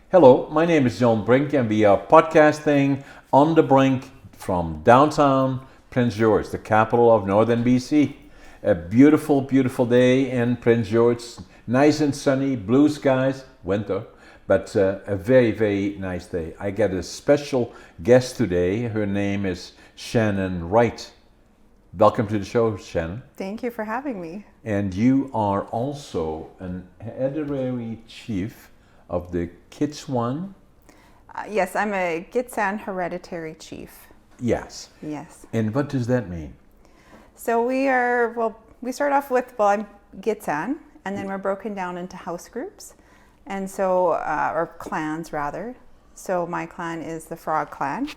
Hello, my name is John Brink, and we are podcasting on the Brink from downtown Prince George, the capital of northern BC. A beautiful, beautiful day in Prince George. Nice and sunny, blue skies, winter, but a very, very nice day. I get a special guest today. Her name is Shannon Wright. Welcome to the show, Shannon. Thank you for having me. And you are also an hereditary chief of the Gitxsen. Yes, I'm a Gitxsen hereditary chief. Yes. Yes. And what does that mean? So we start off with, I'm Gitxsen, and then we're broken down into house groups, and so, or clans rather. So my clan is the Frog clan,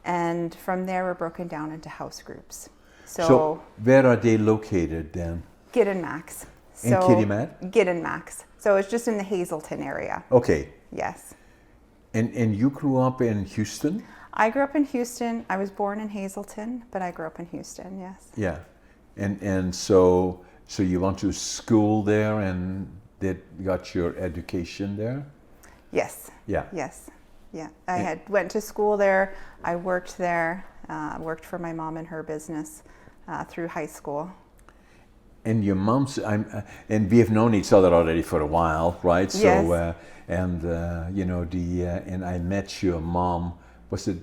and from there we're broken down into house groups. So where are they located then? Git and Max. In Kitimat? Git and Max. So it's just in the Hazelton area. Okay. Yes. And you grew up in Houston? I grew up in Houston. I was born in Hazelton, but I grew up in Houston, yes. Yeah. And so you went to school there and got your education there? Yes. Yeah. Yes. Yeah. I went to school there. I worked there. Worked for my mom in her business through high school. And your mom's, and we have known each other already for a while, right? Yes. So, and I met your mom. Was it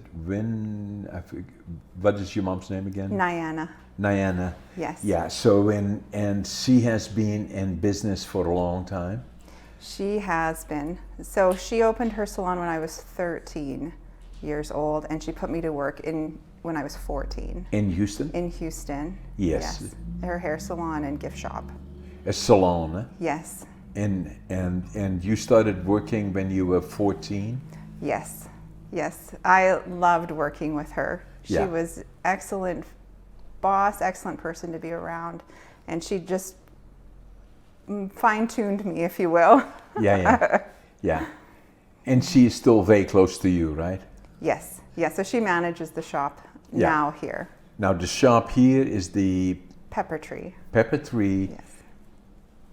what is your mom's name again? Nyana. Yes. Yeah. So, and she has been in business for a long time. She has been. So she opened her salon when I was 13 years old, and she put me to work when I was 14. In Houston? In Houston. Yes. Her hair salon and gift shop. A salon. Eh? Yes. And you started working when you were 14? Yes. Yes. I loved working with her. She Yeah. was excellent boss, excellent person to be around, and she just fine-tuned me, if you will. Yeah. And she is still very close to you, right? Yes. Yes. So she manages the shop now here. Now the shop here is the Pepper Tree. Yes.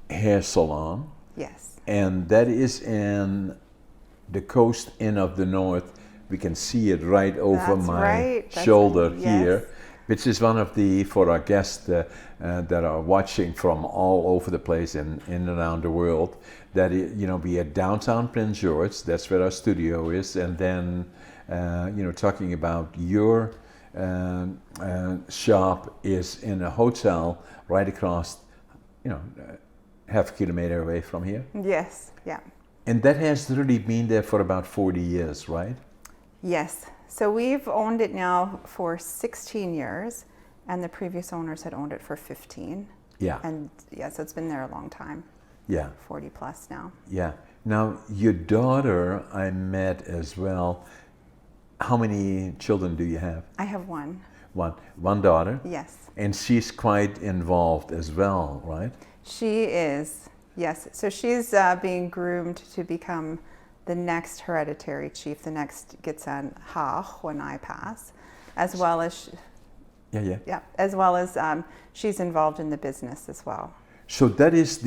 Hair salon. Yes. And that is in the coast inn of the north. We can see it right over my shoulder here, which is one of for our guests that are watching from all over the place in and around the world, that, we are downtown Prince George, that's where our studio is, and then, talking about your shop is in a hotel right across, half a kilometer away from here. Yes, yeah. And that has really been there for about 40 years, right? Yes. So we've owned it now for 16 years, and the previous owners had owned it for 15. Yeah. And so it's been there a long time. Yeah. 40 plus now. Yeah. Now, your daughter I met as well. How many children do you have? I have one. One daughter? Yes. And she's quite involved as well, right? She is, yes. So she's being groomed to become the next hereditary chief, the next Gitxsen when I pass, as well as she's involved in the business as well. So that is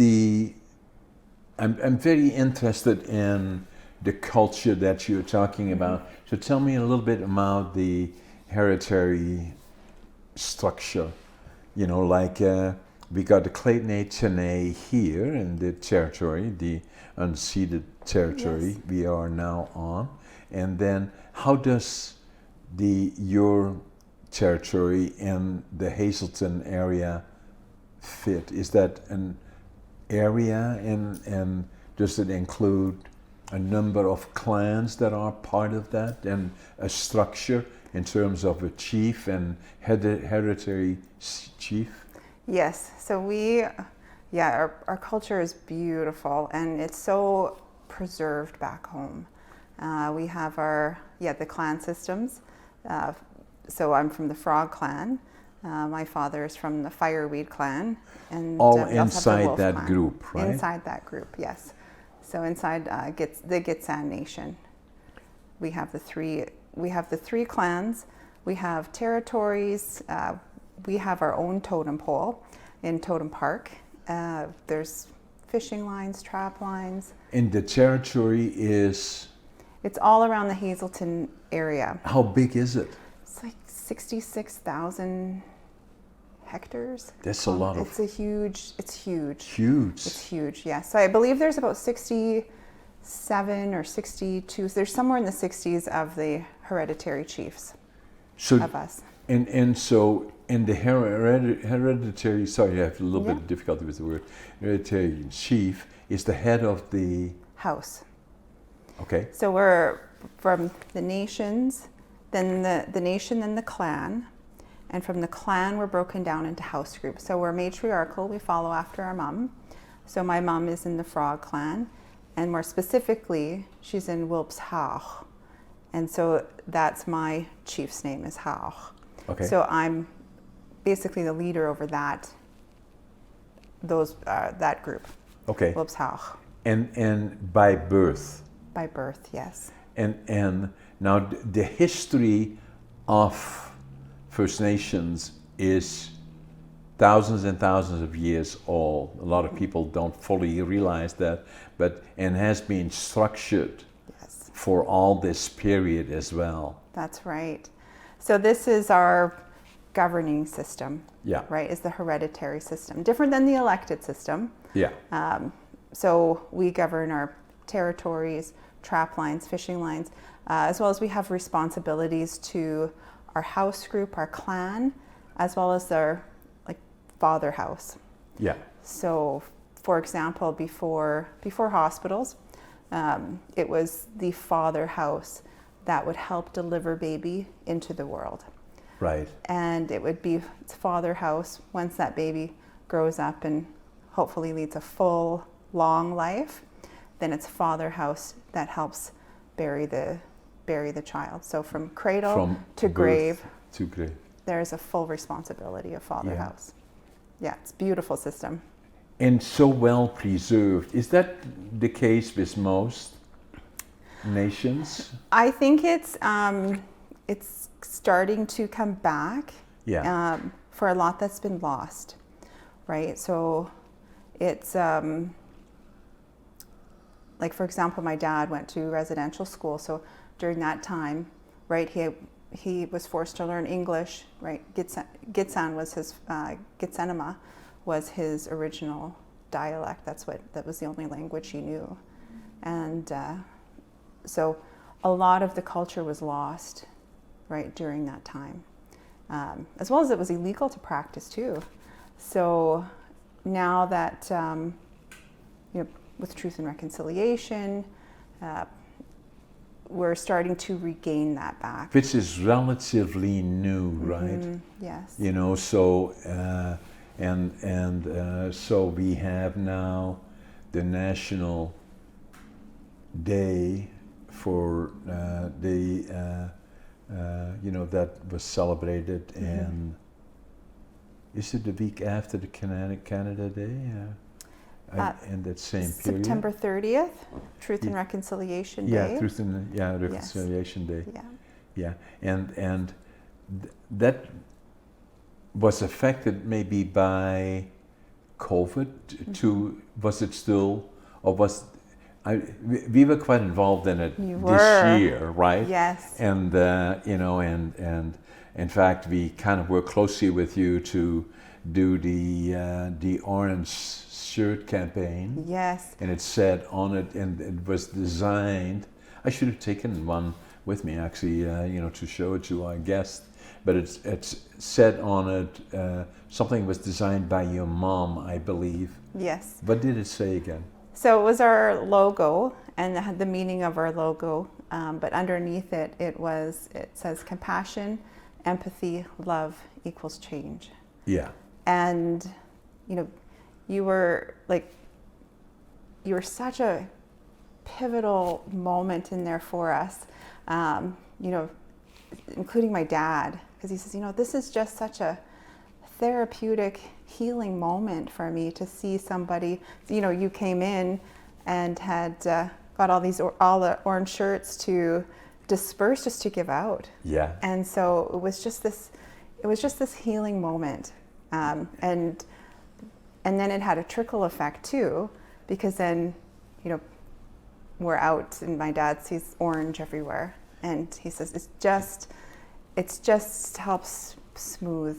I'm very interested in the culture that you're talking about. So tell me a little bit about the hereditary structure. We got the Clayton Cheney here in the territory, the unceded territory we are now on. And then how does your territory in the Hazelton area fit? Is that an area and does it include a number of clans that are part of that and a structure in terms of a chief and hereditary chief? Yes. So our culture is beautiful, and it's so preserved back home. We have the clan systems. So I'm from the Frog clan. My father is from the Fireweed clan. And all we also have the inside Wolf that clan. group, right? Inside that group, yes. So inside the Gitxsen Nation, we have the three clans. We have territories. We have our own totem pole in Totem Park. There's fishing lines, trap lines. And the territory is, It's all around the Hazelton area. how big is it? It's like 66,000 hectares. That's a lot of. It's huge. Huge. It's huge, yes. So I believe there's about 67 or 62. So there's somewhere in the 60s of the hereditary chiefs So, of us. and so in the hereditary, sorry, I have a little bit of difficulty with the word. Hereditary chief is the head of the House. Okay. So we're from the nations, then the nation, then the clan. And from the clan, we're broken down into house groups. So we're matriarchal, we follow after our mom. So my mom is in the Frog clan, and more specifically, she's in Wilp's Hauch. And so that's my chief's name is Hauch. Okay. So I'm basically the leader over that group. Okay. Wilp's Hauch. And by birth. By birth, yes. And now the history of First Nations is thousands and thousands of years old. A lot of people don't fully realize that, and has been structured for all this period as well. That's right. So this is our governing system. Yeah. Right, is the hereditary system. Different than the elected system. Yeah. So we govern our territories, trap lines, fishing lines, as well as we have responsibilities to our house group, our clan, as well as our father house. Yeah. So, for example, before hospitals, it was the father house that would help deliver baby into the world. Right. And it would be father house once that baby grows up and hopefully leads a full, long life. Then it's father house that helps bury the child. So from cradle to grave. To grave. There is a full responsibility of father house. Yeah, it's a beautiful system. And so well preserved. Is that the case with most nations? I think it's starting to come back. Yeah. For a lot that's been lost, right? So it's like, for example, my dad went to residential school. So during that time, right, he was forced to learn English, right? Gitxsen was his, Gitxsenema was his original dialect. That was the only language he knew. And so a lot of the culture was lost, right, during that time. As well as it was illegal to practice too. So now that, with Truth and Reconciliation, we're starting to regain that back. Which is relatively new, right? Yes. So so we have now the National Day for that was celebrated, and is it the week after the Canada Day? In that same period? September 30th, Truth and Reconciliation Day. Yeah, Truth and Reconciliation Day. Yeah. And that was affected maybe by COVID. Was it still, or we were quite involved in it this year, right? Yes. And and in fact, we kind of worked closely with you to do the orange shirt campaign. Yes. And it said on it, and it was designed. I should have taken one with me actually, to show it to our guest. But it's said on it, something was designed by your mom, I believe. Yes. What did it say again? So it was our logo, and it had the meaning of our logo. But underneath it, it says compassion, empathy, love equals change. Yeah. And you were such a pivotal moment in there for us, including my dad, because he says, this is just such a therapeutic healing moment for me to see somebody, you came in and had got all the orange shirts to disperse, just to give out. Yeah. And so it was just this healing moment. And then it had a trickle effect too, because then, you know, we're out and my dad sees orange everywhere, and he says it just helps smooth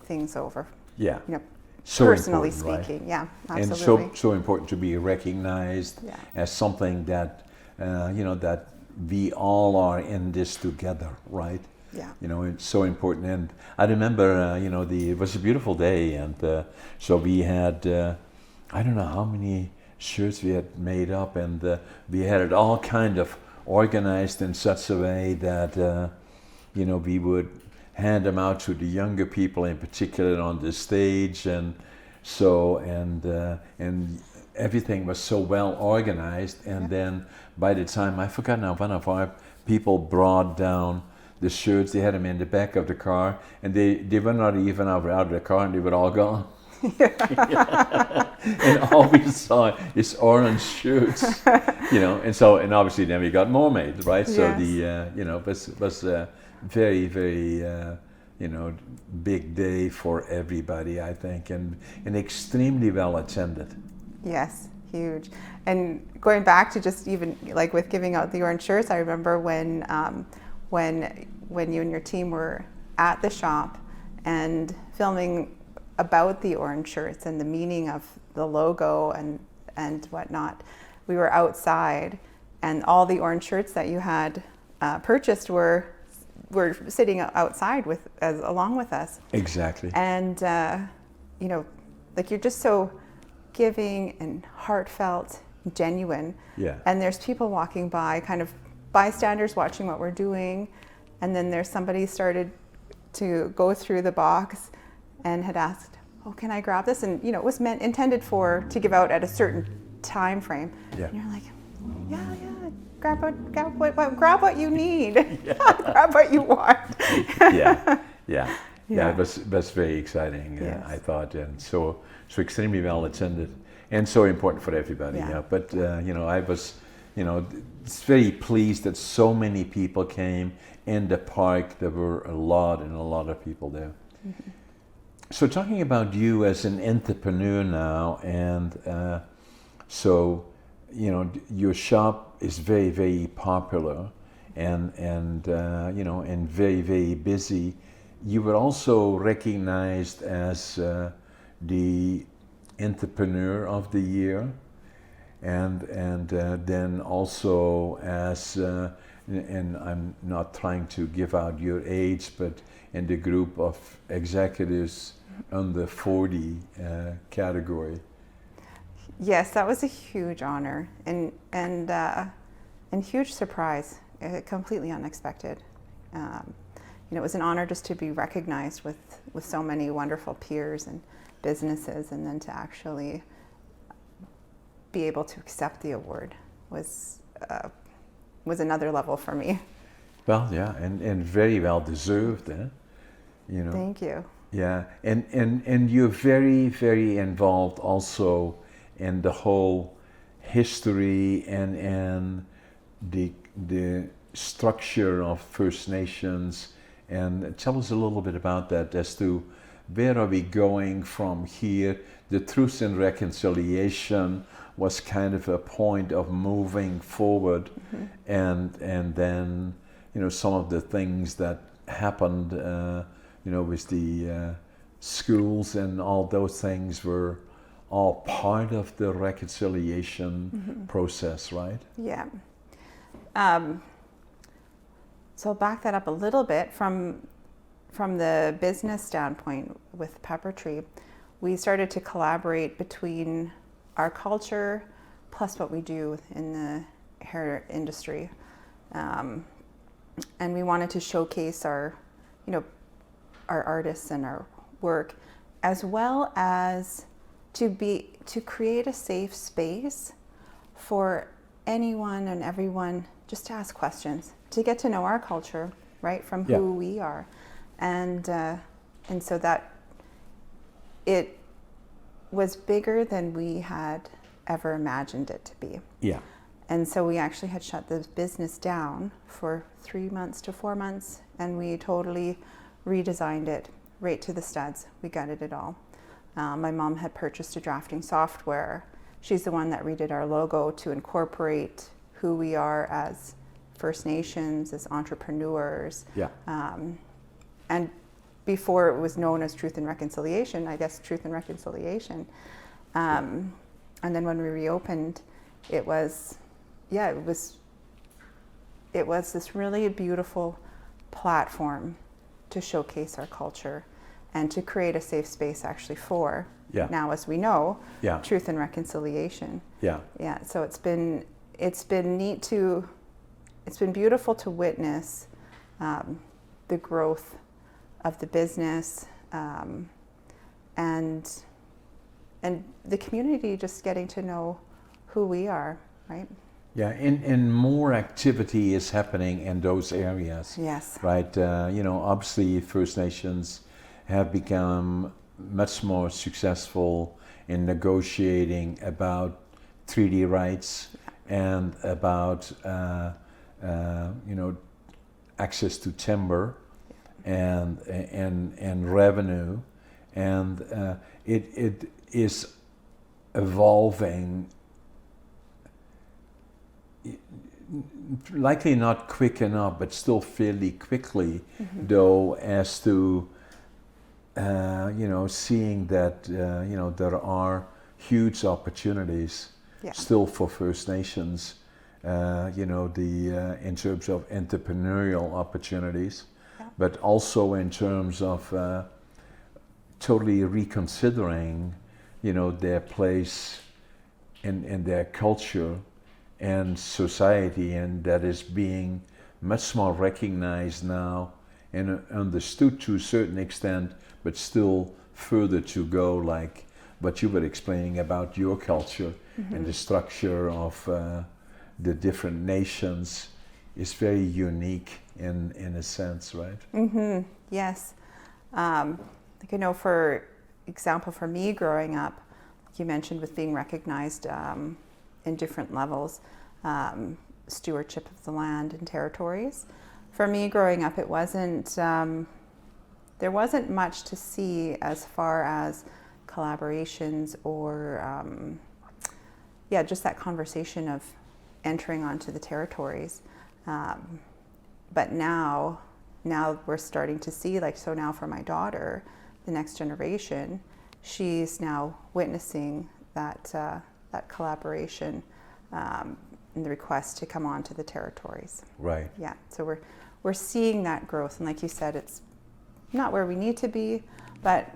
things over. Yeah. You know, So personally important, speaking, right? yeah, absolutely. And so important to be recognized Yeah. as something that that we all are in this together, right? Yeah. You know, it's so important. And I remember, it was a beautiful day, and so we had I don't know how many shirts we had made up, and we had it all kind of organized in such a way that we would hand them out to the younger people, in particular on the stage, and everything was so well organized. And then by the time, I forgot now, one of our people brought down the shirts. They had them in the back of the car, and they were not even out of the car, and they were all gone. And all we saw is orange shirts, and obviously then we got more made, right? So Yes. it was a very, very big day for everybody, I think, and extremely well attended. Yes, huge. And going back to just even like with giving out the orange shirts, I remember when you and your team were at the shop and filming about the orange shirts and the meaning of the logo and whatnot. We were outside, and all the orange shirts that you had purchased were sitting outside along with us. Exactly. And like you're just so giving and heartfelt, genuine. Yeah. And there's people walking by, kind of bystanders watching what we're doing, and then there's somebody started to go through the box and had asked, "Oh, can I grab this?" And it was intended to give out at a certain time frame. Yeah. And you're like, yeah, grab what you need. Grab what you want. Yeah. It was very exciting. Yes. I thought, and so extremely well attended, and so important for everybody. Yeah. But I was, very pleased that so many people came in the park. There were a lot of people there. Mm-hmm. So talking about you as an entrepreneur now, and your shop is very, very popular, and very, very busy. You were also recognized as the Entrepreneur of the Year, and then also as and I'm not trying to give out your age, but in the group of executives under 40 category. Yes, that was a huge honor and huge surprise, completely unexpected. It was an honor just to be recognized with so many wonderful peers and businesses, and then to actually be able to accept the award was another level for me. Well, yeah, and very well deserved, eh? Thank you. Yeah, and you're very, very involved also in the whole history and the structure of First Nations. And tell us a little bit about that, as to where are we going from here. The Truth and Reconciliation was kind of a point of moving forward, mm-hmm. and then some of the things that happened with the schools and all those things were all part of the reconciliation mm-hmm. process, right? Yeah. So I'll back that up a little bit from the business standpoint with Pepper Tree. We started to collaborate between our culture plus what we do in the hair industry, and we wanted to showcase our artists and our work, as well as to create a safe space for anyone and everyone just to ask questions, to get to know our culture, right, from who we are, and so that it was bigger than we had ever imagined it to be. Yeah. And so we actually had shut the business down for 3 months to 4 months, and we totally redesigned it right to the studs. We gutted it all. My mom had purchased a drafting software. she's the one that redid our logo to incorporate who we are as First Nations, as entrepreneurs. Yeah. And before it was known as Truth and Reconciliation, I guess Truth and Reconciliation. And then when we reopened, it was this really beautiful platform to showcase our culture and to create a safe space actually for, now as we know, Truth and Reconciliation. Yeah. Yeah. So it's been beautiful to witness the growth of the business, and the community just getting to know who we are, right? Yeah, and more activity is happening in those areas. Yes. Right. Obviously First Nations have become much more successful in negotiating about treaty rights and about access to timber and revenue, and it is evolving, likely not quick enough, but still fairly quickly, though, as to seeing that there are huge opportunities still for First Nations, in terms of entrepreneurial opportunities, but also in terms of totally reconsidering, their place in their culture and society, and that is being much more recognized now and understood to a certain extent, but still further to go, like what you were explaining about your culture and the structure of the different nations is very unique in a sense, right? Yes. For example, for me growing up, like you mentioned, with being recognized in different levels, stewardship of the land and territories. For me growing up, it wasn't, there wasn't much to see as far as collaborations or, just that conversation of entering onto the territories. But now we're starting to see, now for my daughter, the next generation, she's now witnessing that collaboration and the request to come onto the territories. Right. Yeah. So we're seeing that growth, and like you said, it's not where we need to be, but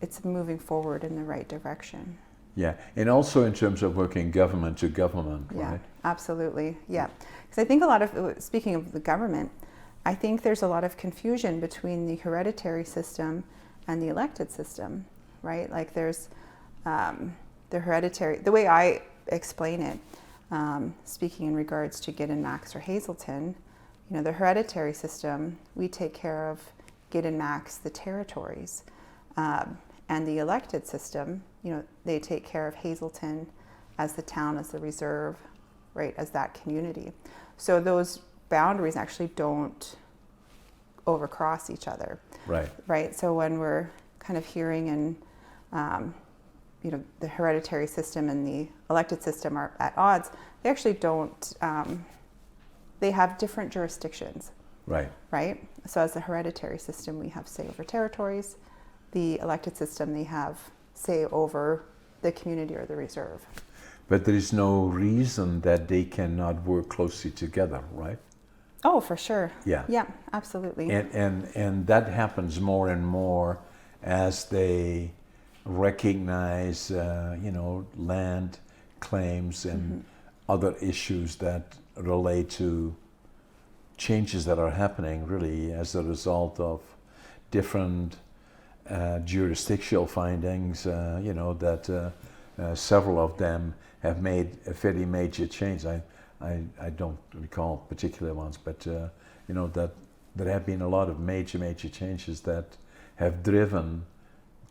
it's moving forward in the right direction. Yeah, and also in terms of working government to government, Yeah, right? absolutely. Yeah, because I think speaking of the government, I think there's a lot of confusion between the hereditary system and the elected system, right? Like there's the hereditary, the way I explain it, speaking in regards to Gitxsen, Max, or Hazelton, the hereditary system, we take care of Gitxsen, Max, the territories. And the elected system, they take care of Hazelton as the town, as the reserve, right, as that community. So those boundaries actually don't overcross each other. Right. Right. So when we're kind of hearing and, the hereditary system and the elected system are at odds, they actually don't, they have different jurisdictions. Right. Right. So as the hereditary system, we have say over territories. The elected system, they have say over the community or the reserve. But there is no reason that they cannot work closely together, right? Oh, for sure. Yeah. Yeah, absolutely. And that happens more and more as they recognize, land claims and other issues that relate to changes that are happening really as a result of different jurisdictional findings, that several of them have made a fairly major change. I don't recall particular ones, but that there have been a lot of major changes that have driven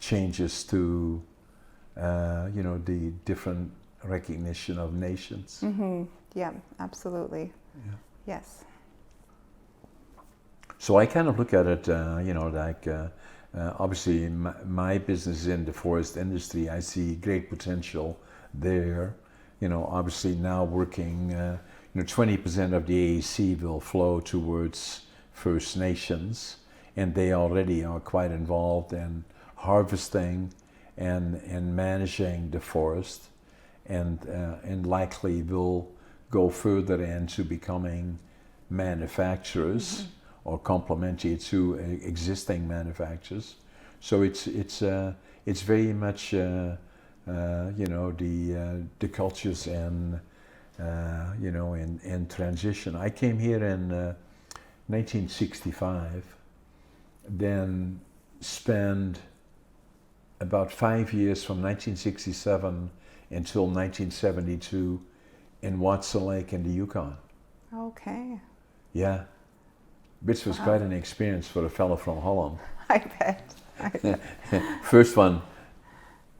changes to the different recognition of nations. Yeah, absolutely. Yeah. Yes. So I kind of look at it, obviously my business is in the forest industry. I see great potential there. Obviously now working, 20% of the AEC will flow towards First Nations, and they already are quite involved in harvesting and managing the forest, and likely will go further into becoming manufacturers or complementary to existing manufacturers. So it's very much the cultures and in transition. I came here in 1965, then spent about 5 years from 1967 until 1972 in Watson Lake in the Yukon. Okay. Yeah, which was quite an experience for a fellow from Holland. I bet. First one,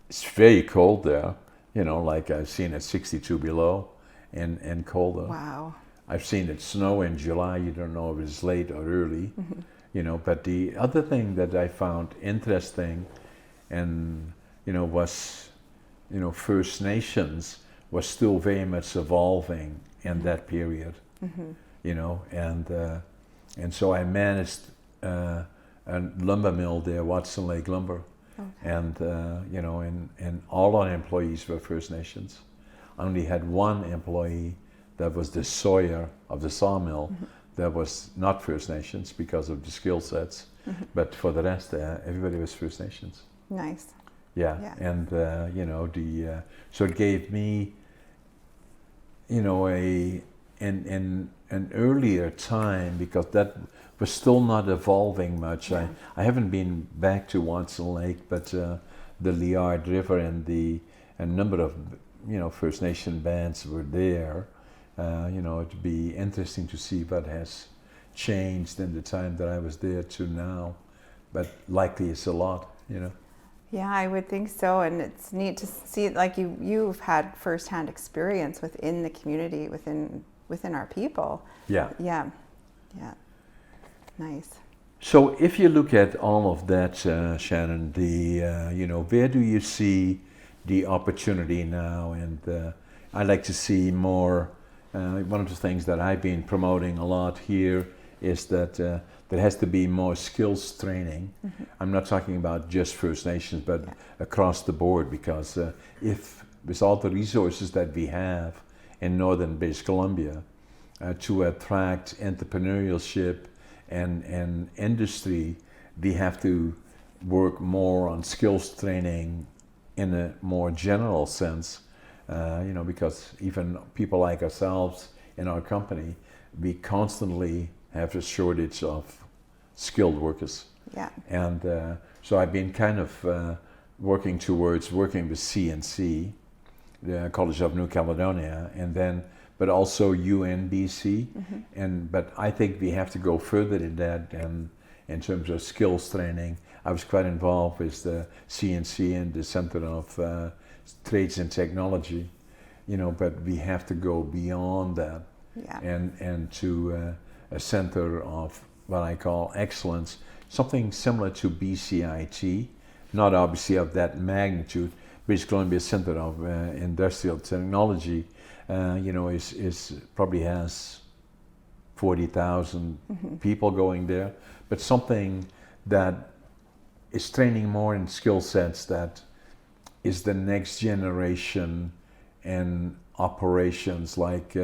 it's very cold there, like I've seen it 62 below and colder. Wow. I've seen it snow in July. You don't know if it's late or early, but the other thing that I found interesting and, was, First Nations was still very much evolving in that period, and so I managed a lumber mill there, Watson Lake Lumber. Okay. And all our employees were First Nations. I only had one employee that was the sawyer of the sawmill that was not First Nations because of the skill sets, but for the rest, everybody was First Nations. Nice. Yeah. And so it gave me, an earlier time, because that was still not evolving much. Yeah. I haven't been back to Watson Lake, but the Liard River and a number of First Nation bands were there. It'd be interesting to see what has changed in the time that I was there to now, but likely it's a lot. Yeah, I would think so, and it's neat to see, like you've had firsthand experience within the community, within our people. Yeah. Yeah. Nice. So if you look at all of that, Shannon, where do you see the opportunity now? And I like to see more. One of the things that I've been promoting a lot here is that there has to be more skills training. I'm not talking about just First Nations, but across the board, because if with all the resources that we have in northern British Columbia to attract entrepreneurship and industry, we have to work more on skills training in a more general sense, because even people like ourselves in our company, we constantly have a shortage of skilled workers. Yeah. And so I've been kind of working towards working with CNC, the College of New Caledonia, but also UNBC. But I think we have to go further in that, and in terms of skills training. I was quite involved with the CNC and the Center of Trades and Technology, but we have to go beyond that. Yeah. And to a center of what I call excellence, something similar to BCIT, not obviously of that magnitude. British Columbia Center of Industrial Technology, is probably has 40,000 people going there, but something that is training more in skill sets that is the next generation in operations, like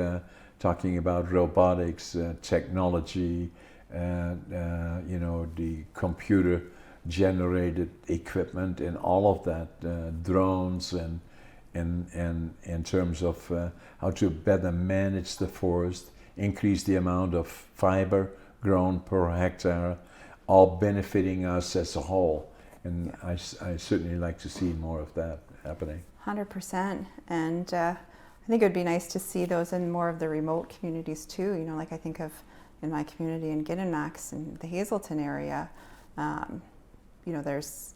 talking about robotics, technology, the computer generated equipment and all of that, drones, and in terms of how to better manage the forest, increase the amount of fiber grown per hectare, all benefiting us as a whole. And I certainly like to see more of that happening. 100%. And I think it would be nice to see those in more of the remote communities too. Like I think of in my community in Gitxsen in the Hazelton area, there's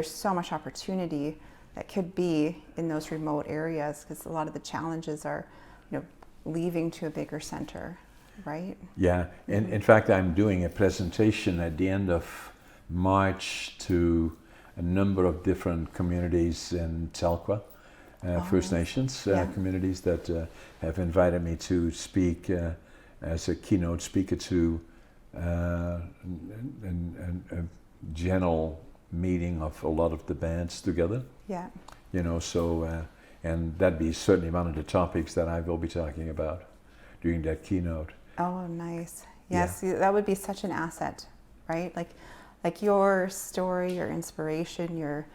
so much opportunity that could be in those remote areas, because a lot of the challenges are, leaving to a bigger center, right? Yeah, and in fact, I'm doing a presentation at the end of March to a number of different communities in Telkwa, First Nations Yeah. communities that have invited me to speak as a keynote speaker to a general meeting of a lot of the bands together. Yeah. You know, so and that'd be certainly one of the topics that I will be talking about during that keynote. Oh, nice. Yes, that would be such an asset, right? Like your story, your inspiration, your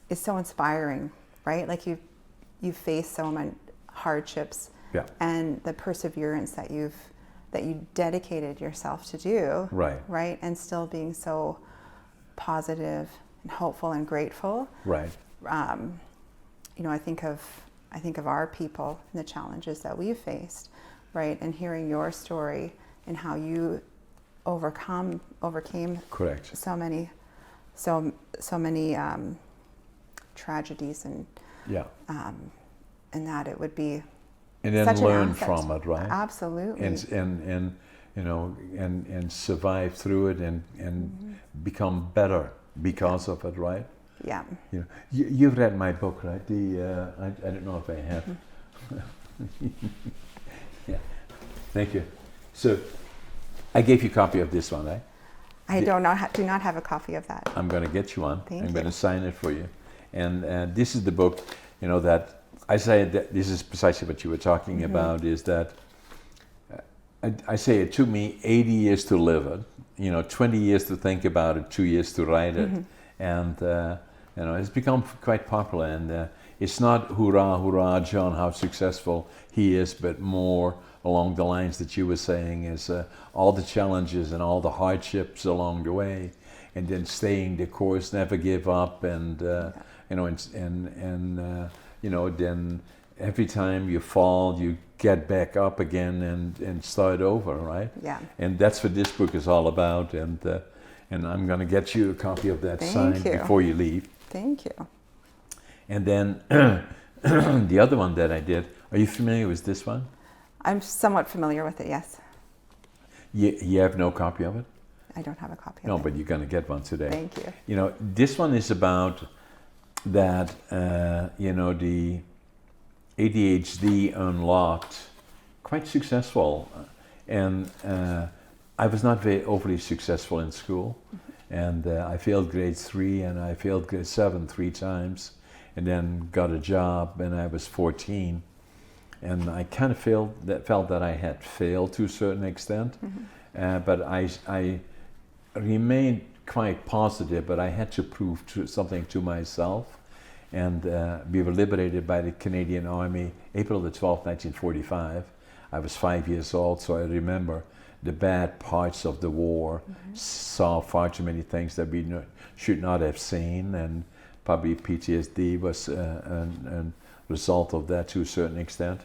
is so inspiring, right? Like you've faced so many hardships, Yeah. and the perseverance that you dedicated yourself to do, Right. and still being so positive and hopeful and grateful. Right. You know, I think of our people and the challenges that we've faced, right? And hearing your story and how you overcame Correct. so many tragedies, and Yeah. and that it would be And then such an learn asset. from it, right? Absolutely. And you know, and survive through it and become better because of it, right? Yeah. You know, you've read my book, right? I don't know if I have. Yeah. Thank you. So I gave you a copy of this one, right? I do not have a copy of that. I'm going to get you one. Thank I'm you. going to sign it for you. And this is the book, you know, that I say that this is precisely what you were talking about, is that I say it took me 80 years to live it, you know, 20 years to think about it, 2 years to write it. And, you know, it's become quite popular. And it's not hurrah, hurrah, John, how successful he is, but more along the lines that you were saying is all the challenges and all the hardships along the way, and then staying the course, never give up, and you know, and you know, then every time you fall, you get back up again and start over, right? Yeah. And that's what this book is all about. And I'm going to get you a copy of that Thank signed you. before you leave. Thank you. And then the other one that I did. Are you familiar with this one? I'm somewhat familiar with it, yes. You have no copy of it? I don't have a copy of No, it. but you're going to get one today. Thank you. You know, this one is about that, you know, the ADHD unlocked, quite successful. And I was not very overly successful in school. And I failed grade 3 and I failed grade 7 3 times, and then got a job when I was 14. And I kind of felt that I had failed to a certain extent, but I remained quite positive, but I had to prove something to myself. And we were liberated by the Canadian Army, April the 12th, 1945. I was 5 years old, so I remember the bad parts of the war, saw far too many things that we should not have seen, and probably PTSD was a result of that to a certain extent.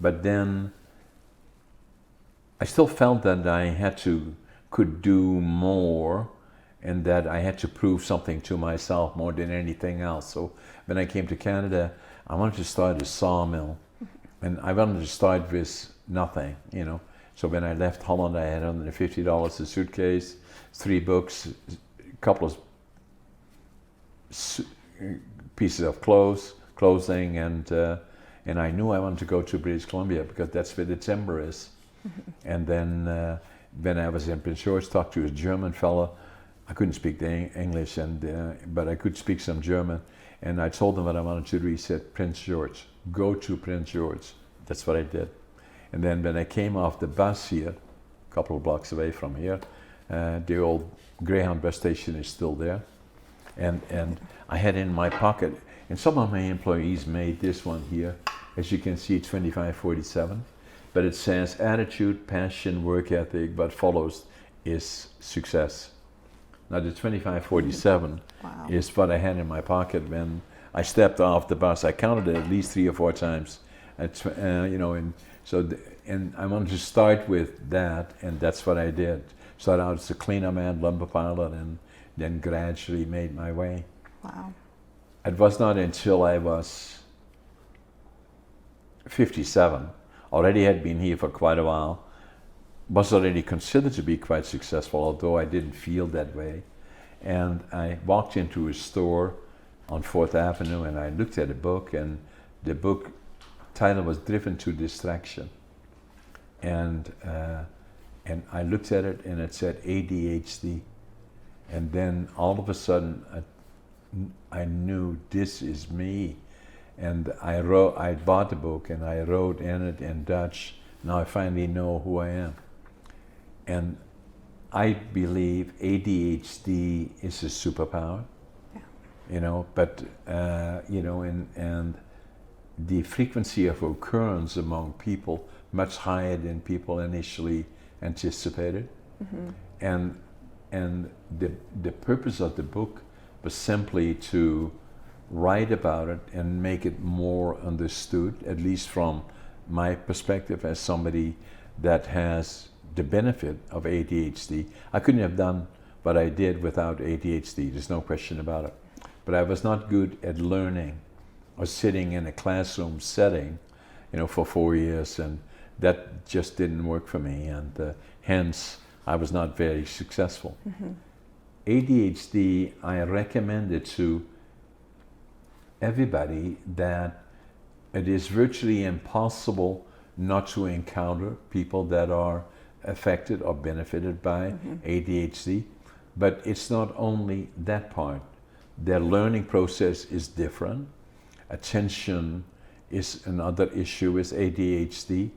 But then I still felt that I could do more, and that I had to prove something to myself more than anything else. So when I came to Canada, I wanted to start a sawmill, and I wanted to start with nothing, you know. So when I left Holland, I had $150 a suitcase, 3 books, a couple of pieces of clothing, and I knew I wanted to go to British Columbia because that's where the timber is. And then when I was in Prince George, talked to a German fellow. I couldn't speak the English, but I could speak some German. And I told him what I wanted to do. He said, Prince George, go to Prince George. That's what I did. And then when I came off the bus here, a couple of blocks away from here, the old Greyhound bus station is still there. And I had in my pocket, and some of my employees made this one here. As you can see, 2547. But it says attitude, passion, work ethic, what follows is success. Now the 2547 Wow. is what I had in my pocket when I stepped off the bus. I counted it at least 3 or 4 times. You know, and I wanted to start with that, and that's what I did. Started out as a cleaner man, lumber pilot, and then gradually made my way. Wow. It was not until I was 57, already had been here for quite a while, was already considered to be quite successful, although I didn't feel that way. And I walked into a store on 4th Avenue, and I looked at a book, and the book title was Driven to Distraction. And I looked at it, and it said ADHD. And then all of a sudden, I knew this is me. And I bought the book, and I wrote in it in Dutch. Now I finally know who I am. And I believe ADHD is a superpower. Yeah. But and the frequency of occurrence among people much higher than people initially anticipated. Mm-hmm. And the purpose of the book was simply to write about it and make it more understood, at least from my perspective as somebody that has the benefit of ADHD. I couldn't have done what I did without ADHD, there's no question about it. But I was not good at learning or sitting in a classroom setting, for 4 years, and that just didn't work for me, and hence I was not very successful. Mm-hmm. ADHD, I recommend it to everybody that it is virtually impossible not to encounter people that are affected or benefited by ADHD. But it's not only that part. Their learning process is different. Attention is another issue with ADHD,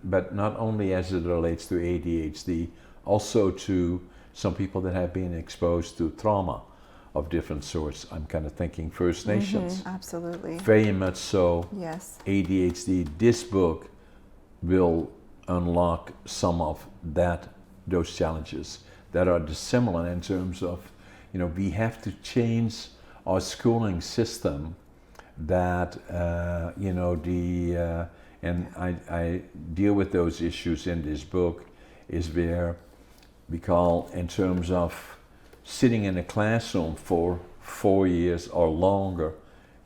but not only as it relates to ADHD, also to some people that have been exposed to trauma of different sorts. I'm kind of thinking First Nations. Absolutely. Very much so. Yes. ADHD. This book will unlock some of those challenges that are dissimilar in terms of, we have to change our schooling system that, and I deal with those issues in this book, is where we call, in terms of sitting in a classroom for 4 years or longer,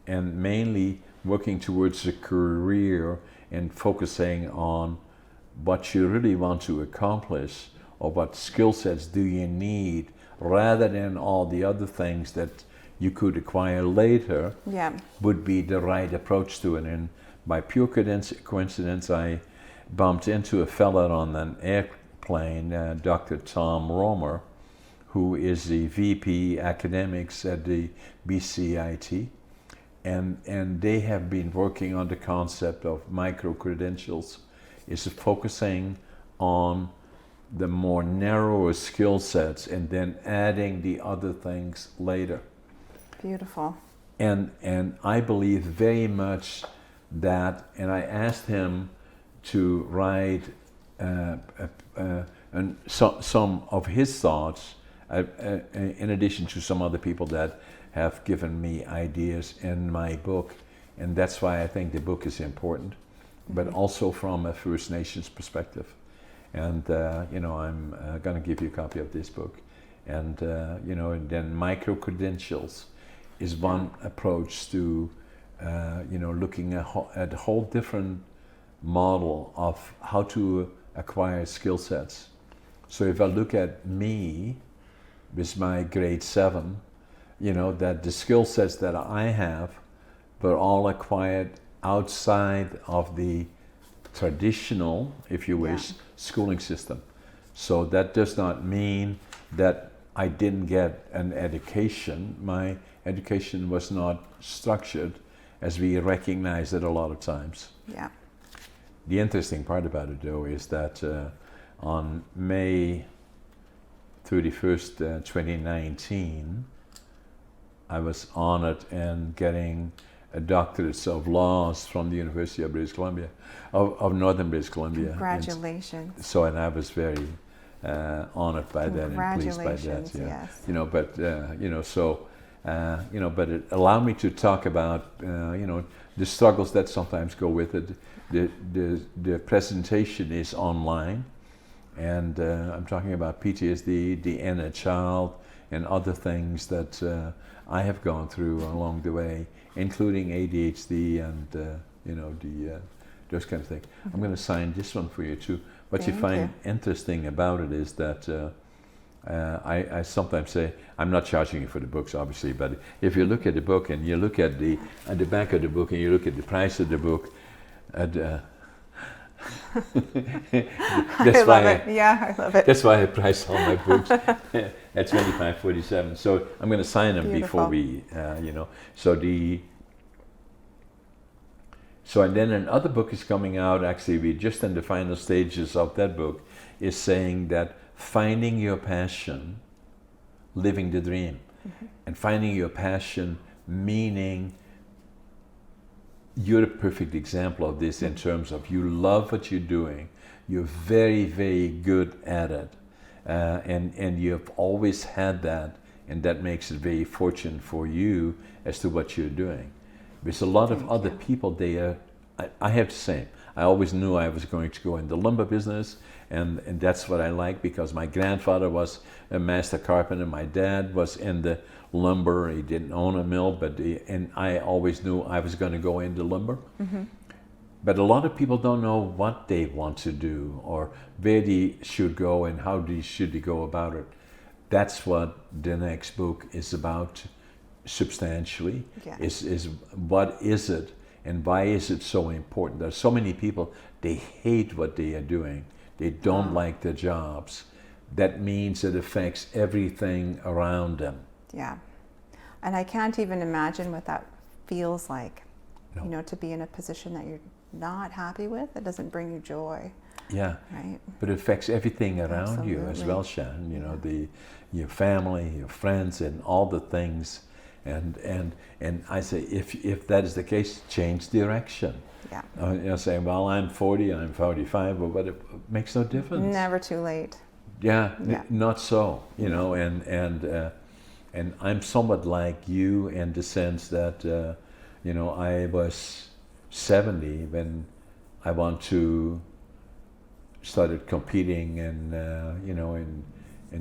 and mainly working towards a career and focusing on what you really want to accomplish or what skill sets do you need, rather than all the other things that you could acquire later, would be the right approach to it. And by pure coincidence, I bumped into a fellow on an airplane, Dr. Tom Romer, who is the VP academics at the BCIT, and they have been working on the concept of micro-credentials, is focusing on the more narrower skill sets and then adding the other things later. Beautiful. And I believe very much that, and I asked him to write some of his thoughts, in addition to some other people that have given me ideas in my book, and that's why I think the book is important, but also from a First Nations perspective. And I'm going to give you a copy of this book, and and then micro-credentials is one approach to looking at a whole different model of how to acquire skill sets. So if I look at me with my grade 7, that the skill sets that I have were all acquired outside of the traditional, if you wish, schooling system. So that does not mean that I didn't get an education. My education was not structured as we recognize it a lot of times. Yeah. The interesting part about it, though, is that on May 31st, 2019, I was honored in getting a doctorate of laws from the University of British Columbia, of Northern British Columbia. Congratulations. And I was very honored by that and pleased by that. Yeah. Yes. But it allowed me to talk about, the struggles that sometimes go with it. The presentation is online, and I'm talking about PTSD, the inner child, and other things that I have gone through along the way, including ADHD and those kind of things. I'm going to sign this one for you too. What you find interesting about it is that I sometimes say, I'm not charging you for the books, obviously, but if you look at the book and you look at the back of the book and you look at the price of the book, that's I love it. Yeah, I love it. That's why I price all my books at $25.47. So I'm going to sign them before we, So and then another book is coming out. Actually, we're just in the final stages of that book. Is saying that finding your passion, living the dream, and finding your passion, meaning you're a perfect example of this in terms of you love what you're doing, you're very, very good at it, and you've always had that, and that makes it very fortunate for you as to what you're doing. There's a lot of other people there. I have the same. I always knew I was going to go in the lumber business, and that's what I like, because my grandfather was a master carpenter. My dad was in the lumber. He didn't own a mill, and I always knew I was going to go into lumber. But a lot of people don't know what they want to do or where they should go and how should they go about it. That's what the next book is about, substantially. Is what is it and why is it so important? There's so many people, they hate what they are doing. They don't like their jobs. That means it affects everything around them. Yeah. And I can't even imagine what that feels like, to be in a position that you're not happy with, that doesn't bring you joy. Yeah. Right. But it affects everything around you as well, Shannon. Your family, your friends, and all the things. And I say, if that is the case, change direction. Yeah. You're saying, well, I'm 40, I'm 45, but it makes no difference. Never too late. Yeah. Not so. And I'm somewhat like you in the sense that, I was 70 when I started competing in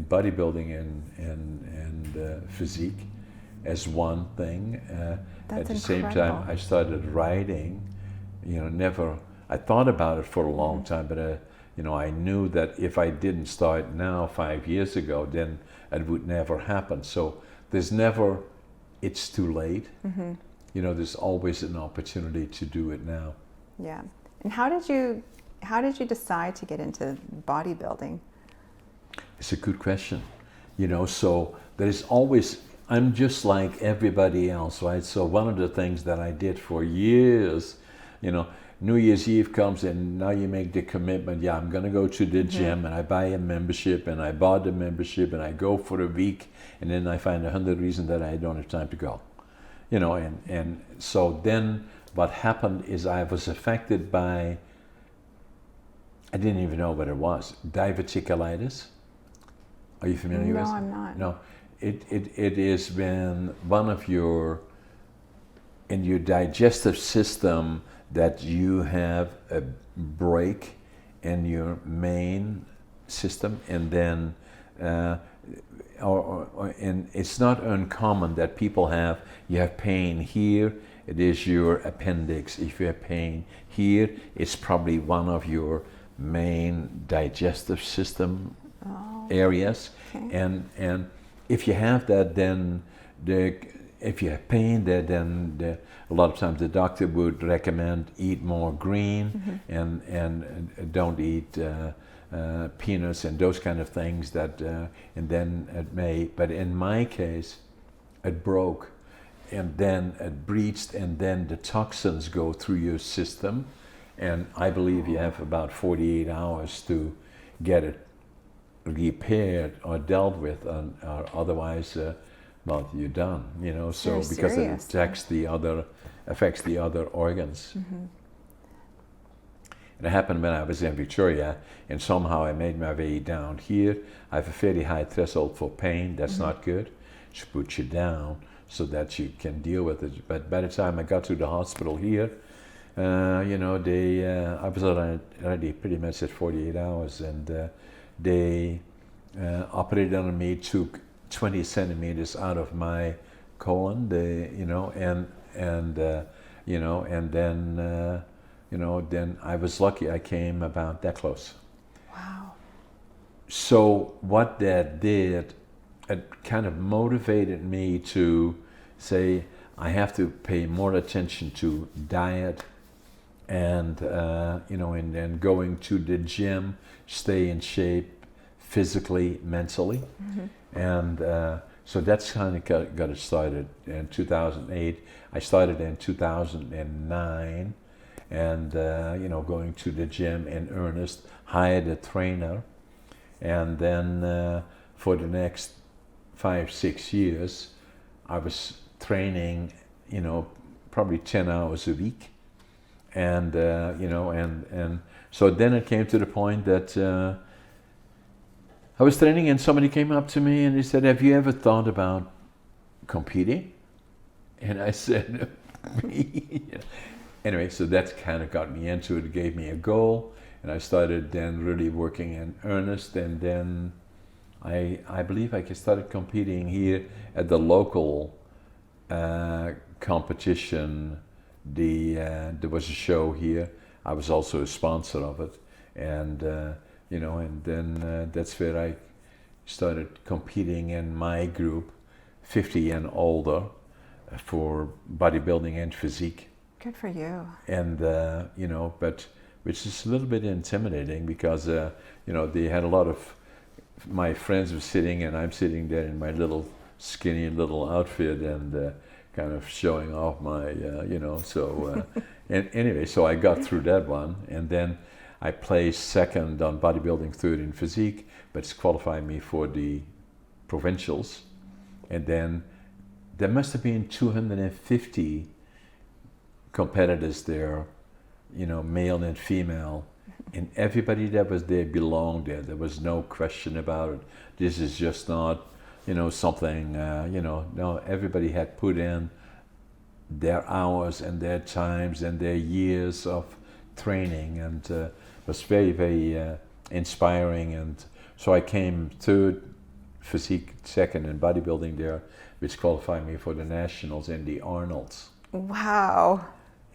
bodybuilding and physique as one thing. At the same time, I started writing. I thought about it for a long time, but I knew that if I didn't start now 5 years ago, then it would never happen. So there's never, it's too late. There's always an opportunity to do it now. Yeah. And how did you decide to get into bodybuilding? It's a good question. So there is always, I'm just like everybody else, right? So one of the things that I did for years, New Year's Eve comes and now you make the commitment, I'm going to go to the gym, and I buy a membership, and I bought the membership, and I go for a week, and then I find 100 reasons that I don't have time to go. And so then what happened is I was affected by, I didn't even know what it was, diverticulitis. Are you familiar with it? No, I'm not. No. It is when one of in your digestive system that you have a break in your main system, and then and it's not uncommon that people you have pain here, it is your appendix. If you have pain here, it's probably one of your main digestive system areas. Okay. And if you have that, then if you have pain there, then a lot of times the doctor would recommend eat more green and don't eat peanuts and those kind of things and then it may, but in my case, it broke and then it breached, and then the toxins go through your system, and I believe you have about 48 hours to get it repaired or dealt with, or otherwise, you're done. So because it affects the other organs. And it happened when I was in Victoria, and somehow I made my way down here. I have a fairly high threshold for pain. That's not good. It should put you down so that you can deal with it. But by the time I got to the hospital here, I was already pretty much at 48 hours, and they operated on me, took 20 centimeters out of my colon. Then I was lucky. I came about that close. Wow. so what that did, it kind of motivated me to say I have to pay more attention to diet and and then going to the gym, stay in shape physically, mentally, and so that's kind of got it started in 2008. I started in 2009, and going to the gym in earnest, hired a trainer, and then for the next 5-6 years, I was training, probably 10 hours a week, and and so then it came to the point that I was training, and somebody came up to me and he said, "Have you ever thought about competing?" And I said, "Me." Anyway, so that kind of got me into it. It gave me a goal, and I started then really working in earnest, and then I believe I started competing here at the local competition. There was a show here. I was also a sponsor of it, and and then that's where I started competing in my group, 50 and older, for bodybuilding and physique. Good for you. And but which is a little bit intimidating because they had a lot of my friends were sitting, and I'm sitting there in my little skinny little outfit and kind of showing off my and anyway, so I got through that one, and then I placed second on bodybuilding, third in physique, but it's qualified me for the provincials. And then there must have been 250 competitors there, male and female, and everybody that was there belonged there. There was no question about it. This is just not, something, no, everybody had put in their hours and their times and their years of training, and it was very, very inspiring. And so I came third physique, second in bodybuilding there, which qualified me for the nationals in the Arnolds. Wow.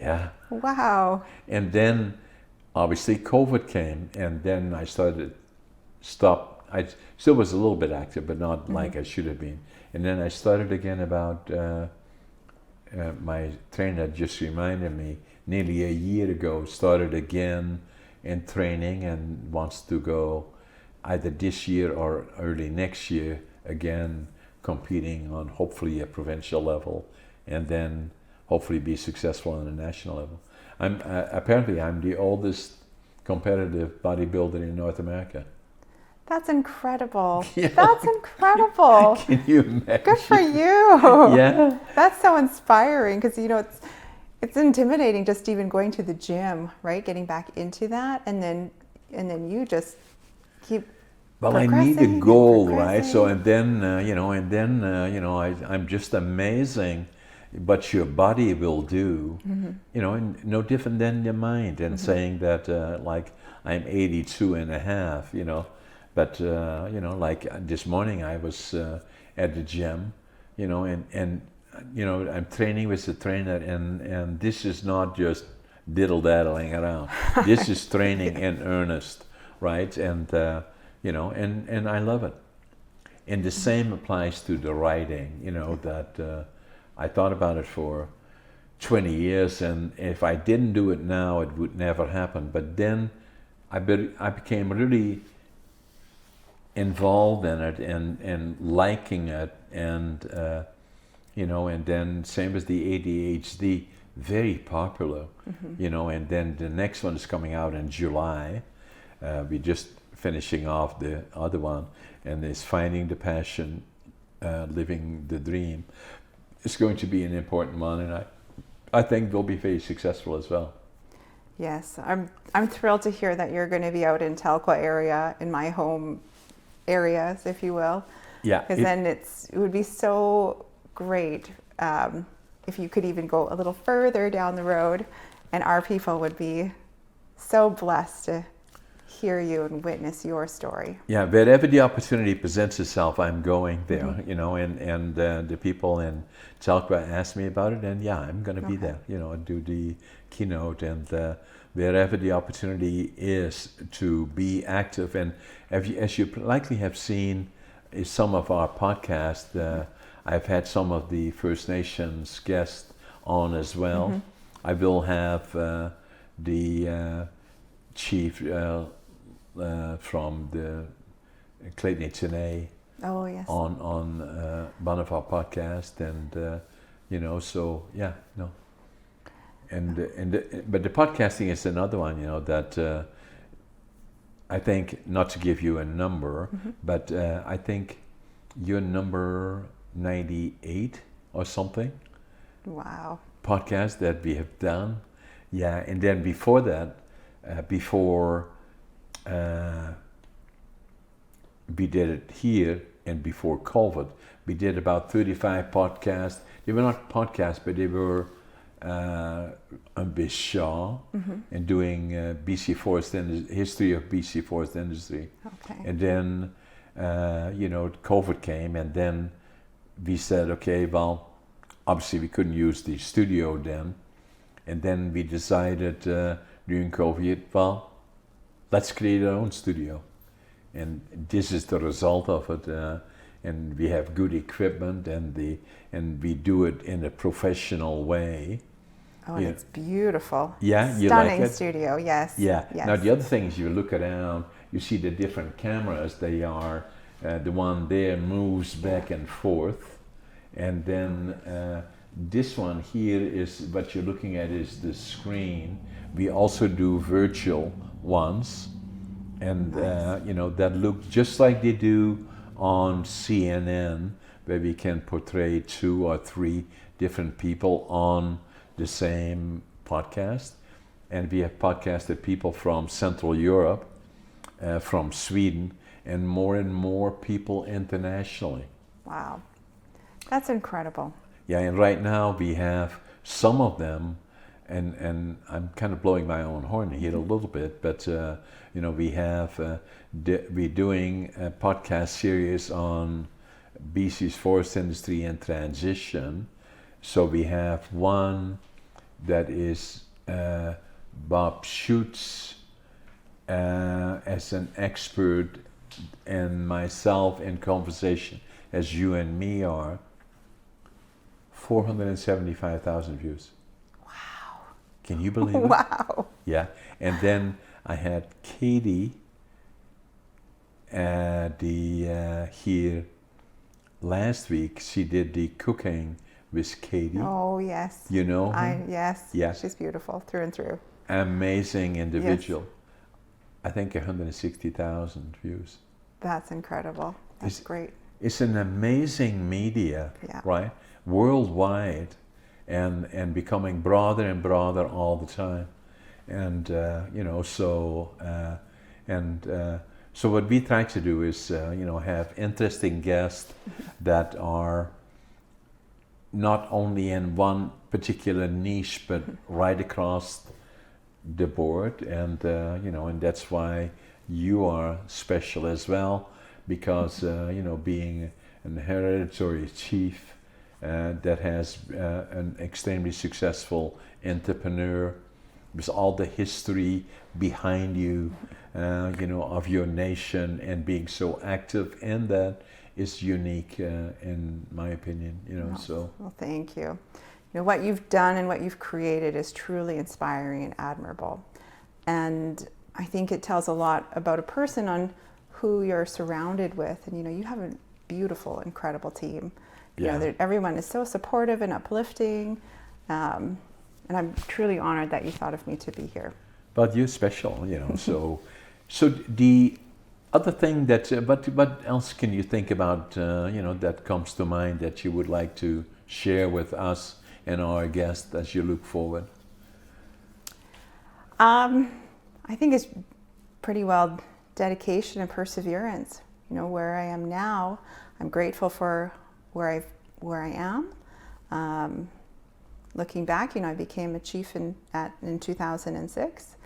Yeah. Wow. And then obviously COVID came, and then I stopped. I still was a little bit active, but not like I should have been. And then I started again about, my trainer just reminded me, nearly a year ago, started again in training and wants to go either this year or early next year again, competing on hopefully a provincial level, and then hopefully be successful on a national level. Apparently I'm the oldest competitive bodybuilder in North America. That's incredible. Yeah. That's incredible. Can you imagine? Good for you. Yeah. That's so inspiring, because it's intimidating just even going to the gym, right? Getting back into that, and then you just keep. Well, I need a goal, right? So and then I'm just amazing what your body will do, and no different than your mind. And saying that like I'm 82 and a half, but like this morning I was at the gym, and I'm training with the trainer, and this is not just diddle-daddling around. This is training in earnest, right? And and I love it. And the same applies to the writing, that I thought about it for 20 years, and if I didn't do it now, it would never happen. But then I became really involved in it and liking it, and and then same as the ADHD, very popular, and then the next one is coming out in July. We just finishing off the other one, and it's Finding the Passion, Living the Dream. It's going to be an important one, and I think they'll be very successful as well. Yes, I'm thrilled to hear that you're going to be out in Telkwa area, in my home areas, if you will. Yeah. Because then it would be so great if you could even go a little further down the road, and our people would be so blessed to hear you and witness your story. Yeah, wherever the opportunity presents itself, I'm going there, and the people in Chalkwa asked me about it, and yeah, I'm going to be there, and do the keynote, and wherever the opportunity is to be active. And as you likely have seen in some of our podcasts, I've had some of the First Nations guests on as well. I will have the chief from the Clayton Chene on one of our podcasts, and so yeah, no. But the podcasting is another one, that I think, not to give you a number, but I think you're number 98 or something. Wow. Podcast that we have done. Yeah, and then before that, before we did it here and before COVID, we did about 35 podcasts. They were not podcasts, but they were on Shaw and doing BC forest history of BC forest industry. Okay. And then, COVID came, and then we said, okay, well, obviously we couldn't use the studio then. And then we decided during COVID, well, let's create our own studio. And this is the result of it. And we have good equipment, and we do it in a professional way. Oh, it's beautiful. Yeah, you stunning like it? Studio, yes. Yeah. Yes. Now the other thing is, you look around, you see the different cameras. They are the one there moves back and forth, and then this one here is what you're looking at is the screen. We also do virtual ones, and that look just like they do on CNN, where we can portray 2 or 3 different people on the same podcast. And we have podcasted people from Central Europe, from Sweden, and more people internationally. Wow, that's incredible. Yeah, and right now we have some of them, and I'm kind of blowing my own horn here a little bit, but we have we're doing a podcast series on BC's forest industry and transition. So we have one that is Bob Schutz as an expert, and myself in conversation as you and me are. 475,000 views. Wow. Can you believe it? Wow. Yeah. And then I had Katie here last week. She did the cooking with Katie. Oh, yes. You know her? Yes. Yeah. She's beautiful through and through. Amazing individual. Yes. I think 160,000 views. That's incredible. That's great. It's an amazing media, right? Worldwide, and becoming broader and broader all the time. And so what we try to do is have interesting guests that are not only in one particular niche, but right across the board. And and that's why you are special as well, because being an hereditary chief that has an extremely successful entrepreneur with all the history behind you, of your nation, and being so active in that is unique, in my opinion. Well, thank you. What you've done and what you've created is truly inspiring and admirable, and I think it tells a lot about a person on who you're surrounded with. And you have a beautiful, incredible team. Everyone is so supportive and uplifting, and I'm truly honored that you thought of me to be here. But you're special, So the other thing that, what else can you think about, that comes to mind that you would like to share with us and our guests as you look forward? I think it's pretty well dedication and perseverance. Where I am now, I'm grateful for where I am. Looking back, I became a chief in 2006,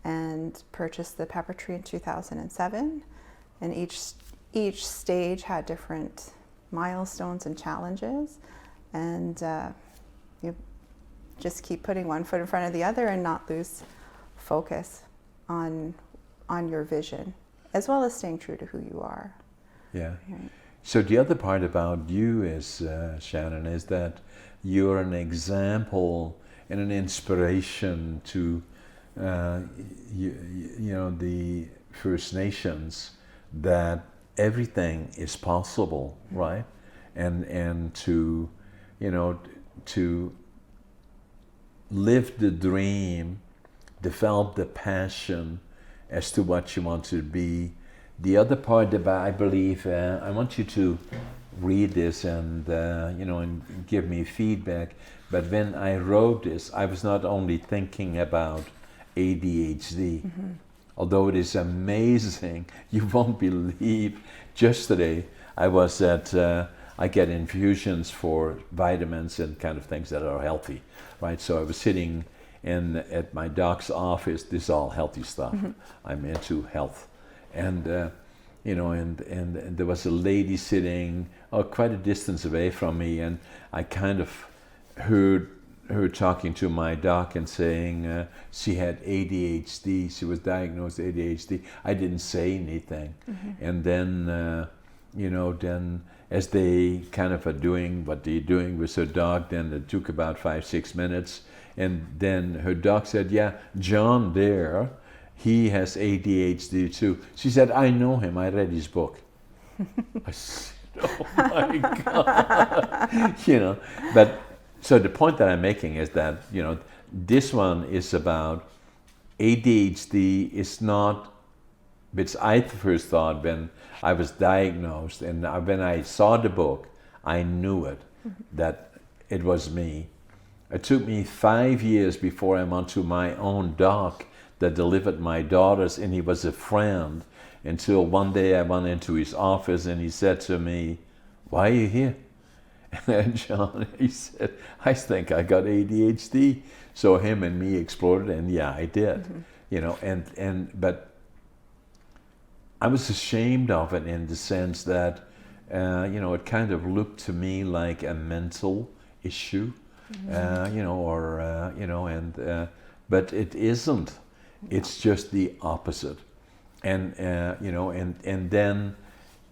and purchased the pepper tree in 2007. And each stage had different milestones and challenges, and you just keep putting one foot in front of the other and not lose focus on your vision, as well as staying true to who you are. Yeah. Right. So the other part about you is, Shannon, is that you're an example and an inspiration to you know, the First Nations, that everything is possible, right? And to, you know, to live the dream, develop the passion as to what you want to be. The other part about, I believe, I want you to read this and, you know, and give me feedback. But when I wrote this, I was not only thinking about ADHD, although it is amazing. You won't believe, just today I was at, I get infusions for vitamins and kind of things that are healthy, right? So I was sitting at my doc's office. This is all healthy stuff. I'm into health. And, you know, and there was a lady sitting quite a distance away from me, and I kind of heard her talking to my doc and saying she had ADHD. She was diagnosed ADHD. I didn't say anything. And then, you know, then as they kind of are doing what they're doing with her doc, then it took about 5-6 minutes. And then her doc said, yeah, John there, he has ADHD too. She said, I know him, I read his book. I said, oh my God. You know, but so the point that I'm making is that, you know, this one is about ADHD is not, which I first thought when I was diagnosed, and when I saw the book, I knew it, that it was me. It took me 5 years before I went to my own doc that delivered my daughters, and he was a friend, until one day I went into his office and he said to me, why are you here? And John, he said, I think I got ADHD. So him and me explored, and yeah, I did. You know, but I was ashamed of it in the sense that, you know, it kind of looked to me like a mental issue, you know, or, you know, and, but it isn't. It's just the opposite. And, you know, and then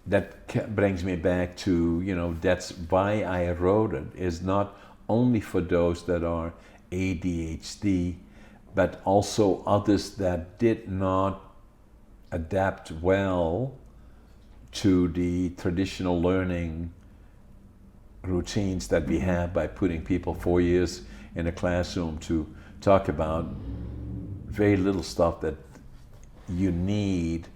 that brings me back to, you know, that's why I wrote it, is not only for those that are ADHD, but also others that did not adapt well to the traditional learning routines that we have by putting people 4 years in a classroom to talk about very little stuff that you need,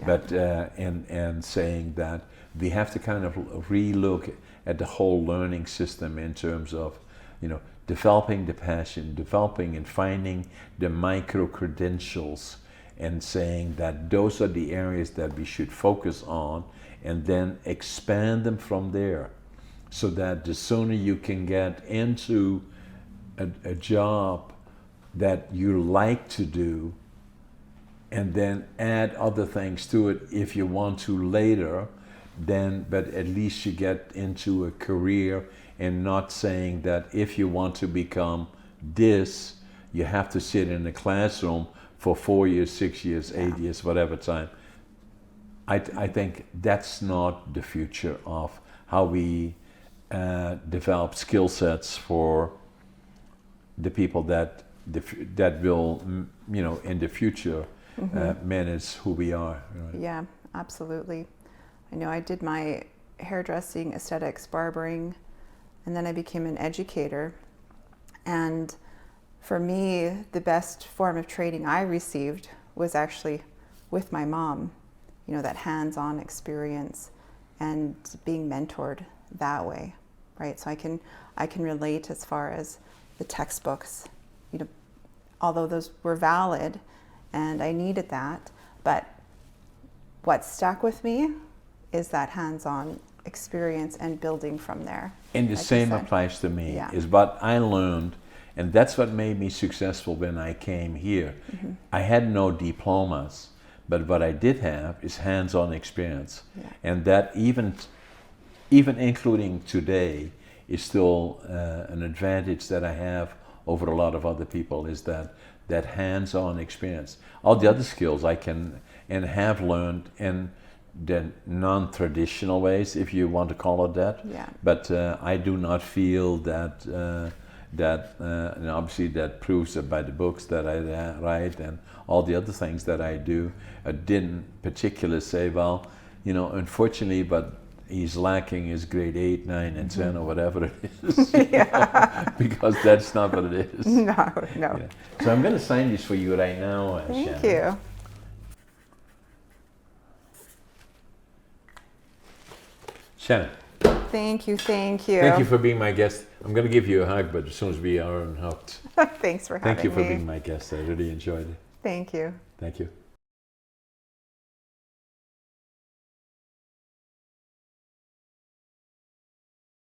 but and saying that we have to kind of relook at the whole learning system in terms of, you know, developing the passion, developing and finding the micro credentials, and saying that those are the areas that we should focus on, and then expand them from there, so that the sooner you can get into a job that you like to do, and then add other things to it if you want to later, then, but at least you get into a career, and not saying that if you want to become this, you have to sit in a classroom for 4 years, 6 years, 8 years, whatever time. I think that's not the future of how we develop skill sets for the people that will, you know, in the future manage who we are. Right? Yeah, absolutely. I know I did my hairdressing, aesthetics, barbering, and then I became an educator. And for me, the best form of training I received was actually with my mom, you know, that hands-on experience and being mentored that way, right? So I can relate as far as the textbooks, you know, although those were valid and I needed that, but what stuck with me is that hands-on experience and building from there. And the like same applies to me, is what I learned And that's what made me successful when I came here. I had no diplomas, but what I did have is hands-on experience. Yeah. And that even including today is still an advantage that I have over a lot of other people, is that hands-on experience. All the other skills I can and have learned in the non-traditional ways, if you want to call it that. Yeah. But I do not feel that and obviously that proves that by the books that I write and all the other things that I do, I didn't particularly say, well, you know, unfortunately, but he's lacking his grade 8, 9, and 10 or whatever it is. Because that's not what it is. No. Yeah. So I'm going to sign this for you right now, Thank Shannon. you. Shannon, Thank you. thank you for being my guest. I'm going to give you a hug, but as soon as we are unhooked. Thanks for having me. Thank you for being my guest. I really enjoyed it. Thank you. Thank you.